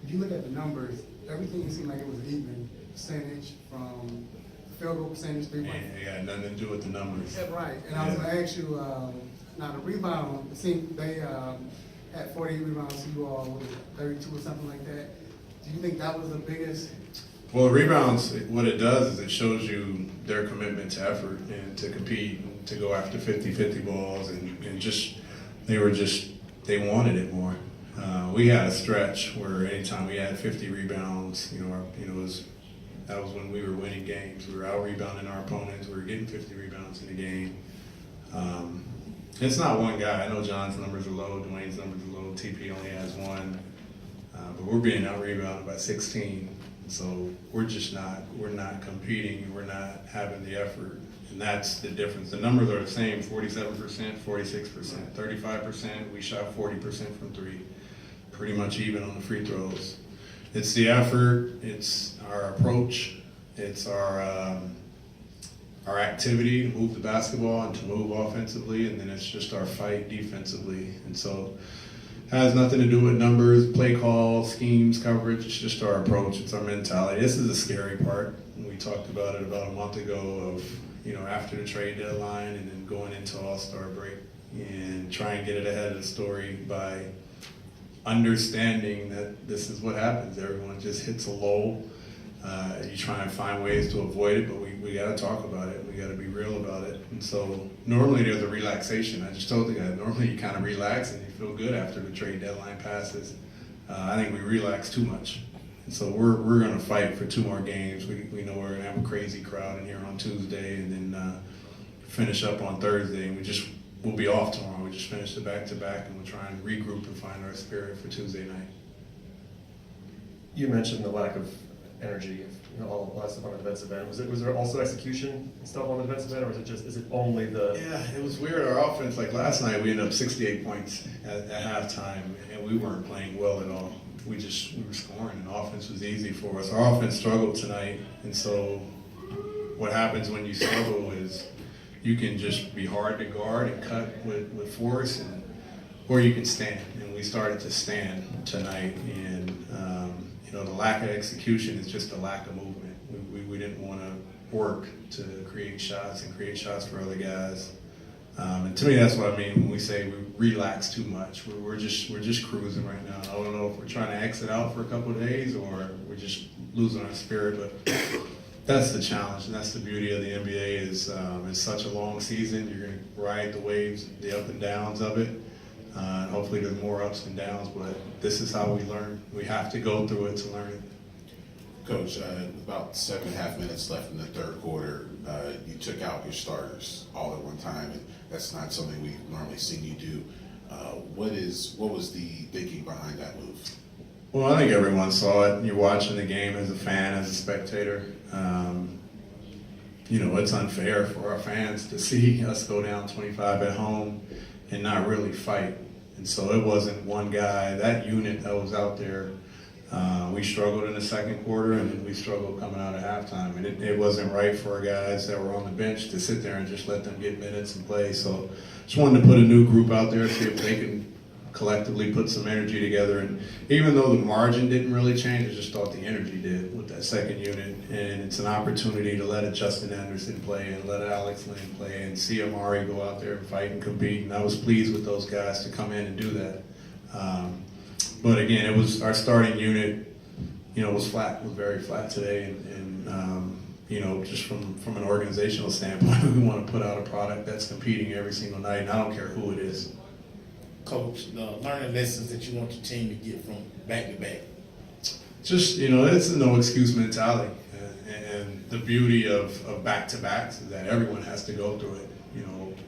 if you look at the numbers, everything seemed like it was even percentage from field goal percentage, 3 point. It got nothing to do with the numbers. Yeah, right. And I was going to ask you, now the rebound, it seemed they had 48 rebounds, so you all with 32 or something like that. Do you think that was the biggest? Well, rebounds, what it does is it shows you their commitment to effort and to compete, and to go after 50-50 balls, and just they wanted it more. We had a stretch where anytime we had 50 rebounds, that was when we were winning games. We were out rebounding our opponents. We were getting 50 rebounds in the game. It's not one guy. I know John's numbers are low, Dwayne's numbers are low, TP only has one, but we're being out rebounded by 16. So we're not competing, we're not having the effort, and that's the difference. The numbers are the same, 47%, 46%, 35%, we shot 40% from three, pretty much even on the free throws. It's the effort, it's our approach, it's our activity to move the basketball and to move offensively, and then it's just our fight defensively. And so has nothing to do with numbers, play calls, schemes, coverage. It's just our approach. It's our mentality. This is the scary part. We talked about it about a month ago of, after the trade deadline and then going into All-Star break and trying to get it ahead of the story by understanding that this is what happens. Everyone just hits a lull. You try and find ways to avoid it, but we got to talk about it. We got to be real about it. And so normally there's a relaxation. I just told the guy, normally you kind of relax and you feel good after the trade deadline passes. I think we relax too much. And so we're going to fight for 2 more games. We know we're going to have a crazy crowd in here on Tuesday and then finish up on Thursday. And we'll be off tomorrow. We just finished the back-to-back and we'll try and regroup and find our spirit for Tuesday night. You mentioned the lack of energy, all that stuff on the defensive end. Was there also execution stuff on the defensive end, or is it only the? Yeah, it was weird. Our offense, like last night, we ended up 68 points at halftime, and we weren't playing well at all. We were scoring, and offense was easy for us. Our offense struggled tonight, and so what happens when you struggle is you can just be hard to guard and cut with force, or you can stand. And we started to stand tonight, and the lack of execution is just a lack of movement. We didn't want to work to create shots for other guys. And to me, that's what I mean when we say we relax too much. We're just cruising right now. I don't know if we're trying to exit out for a couple of days or we're just losing our spirit, but that's the challenge, and that's the beauty of the NBA is it's such a long season. You're going to ride the waves, the up and downs of it. And hopefully there's more ups and downs, but this is how we learn. We have to go through it to learn it. Coach, about 7.5 minutes left in the third quarter. You took out your starters all at one time, and that's not something we've normally seen you do. What was the thinking behind that move? Well, I think everyone saw it. You're watching the game as a fan, as a spectator. It's unfair for our fans to see us go down 25 at home and not really fight. And so it wasn't one guy. That unit that was out there, we struggled in the second quarter, and then we struggled coming out of halftime. And it wasn't right for our guys that were on the bench to sit there and just let them get minutes and play. So just wanted to put a new group out there, see if they can collectively put some energy together. And even though the margin didn't really change, I just thought the energy did with that second unit. And it's an opportunity to let a Justin Anderson play and let Alex Lynn play and see Amari go out there and fight and compete. And I was pleased with those guys to come in and do that. But again, it was our starting unit, was very flat today. And just from an organizational standpoint, we want to put out a product that's competing every single night. And I don't care who it is. Coach, the learning lessons that you want your team to get from back to back? Just, it's a no excuse mentality. And the beauty of back-to-backs is that everyone has to go through it.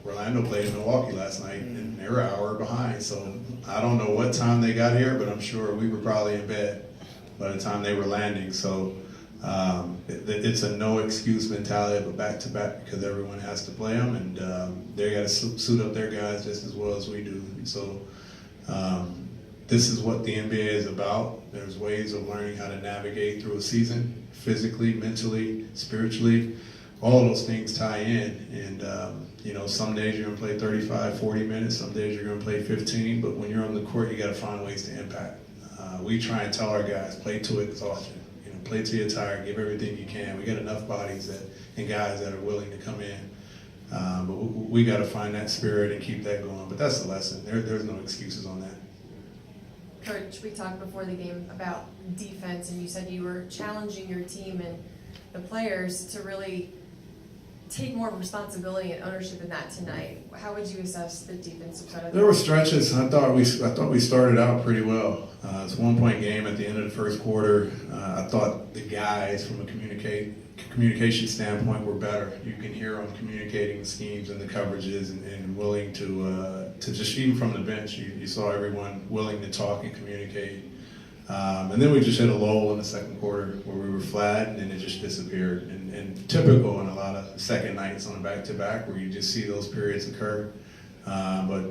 Orlando played in Milwaukee last night, and they were an hour behind. So I don't know what time they got here, but I'm sure we were probably in bed by the time they were landing. So it's a no excuse mentality of a back-to-back because everyone has to play them, and they got to suit up their guys just as well as we do. And so this is what the NBA is about. There's ways of learning how to navigate through a season, physically, mentally, spiritually. All of those things tie in, and some days you're going to play 35, 40 minutes, some days you're going to play 15, but when you're on the court, you got to find ways to impact. We try and tell our guys, play to exhaustion. You know, play till you're tired, give everything you can. We got enough bodies and guys that are willing to come in. But we got to find that spirit and keep that going. But that's the lesson. There's no excuses on that. Coach, we talked before the game about defense, and you said you were challenging your team and the players to really take more responsibility and ownership in that tonight. How would you assess the defensive side of There were stretches. I thought we started out pretty well. It's a 1-point game at the end of the first quarter. I thought the guys, from a communication standpoint, were better. You can hear them communicating the schemes and the coverages, and willing to just, even from the bench, you saw everyone willing to talk and communicate. And then we just hit a lull in the second quarter where we were flat, and then it just disappeared. And typical in a lot of second nights on a back-to-back where you just see those periods occur. But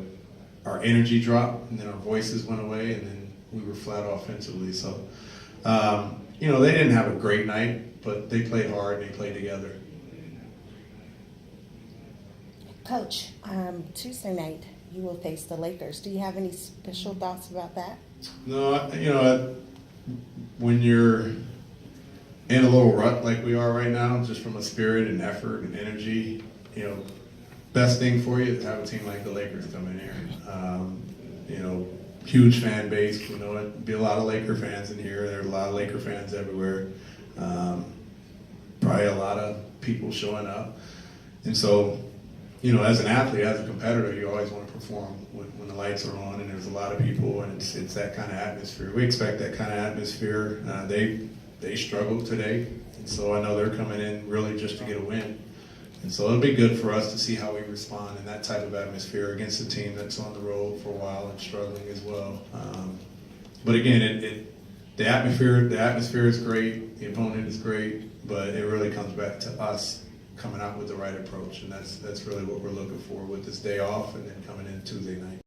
our energy dropped, and then our voices went away, and then we were flat offensively. So, you know, they didn't have a great night, but they played hard and they played together. Coach, Tuesday night you will face the Lakers. Do you have any special thoughts about that? No, you know, when you're in a little rut like we are right now, just from a spirit and effort and energy, you know, best thing for you is to have a team like the Lakers come in here. You know, huge fan base. You know, it'd be a lot of Laker fans in here. There's a lot of Laker fans everywhere. Probably a lot of people showing up. And so, you know, as an athlete, as a competitor, you always want to perform when the lights are on and there's a lot of people, and it's that kind of atmosphere. We expect that kind of atmosphere. They struggled today, and so I know they're coming in really just to get a win. And so it'll be good for us to see how we respond in that type of atmosphere against a team that's on the road for a while and struggling as well. But again, the atmosphere is great, the opponent is great, but it really comes back to us coming out with the right approach, and that's really what we're looking for with this day off and then coming in Tuesday night.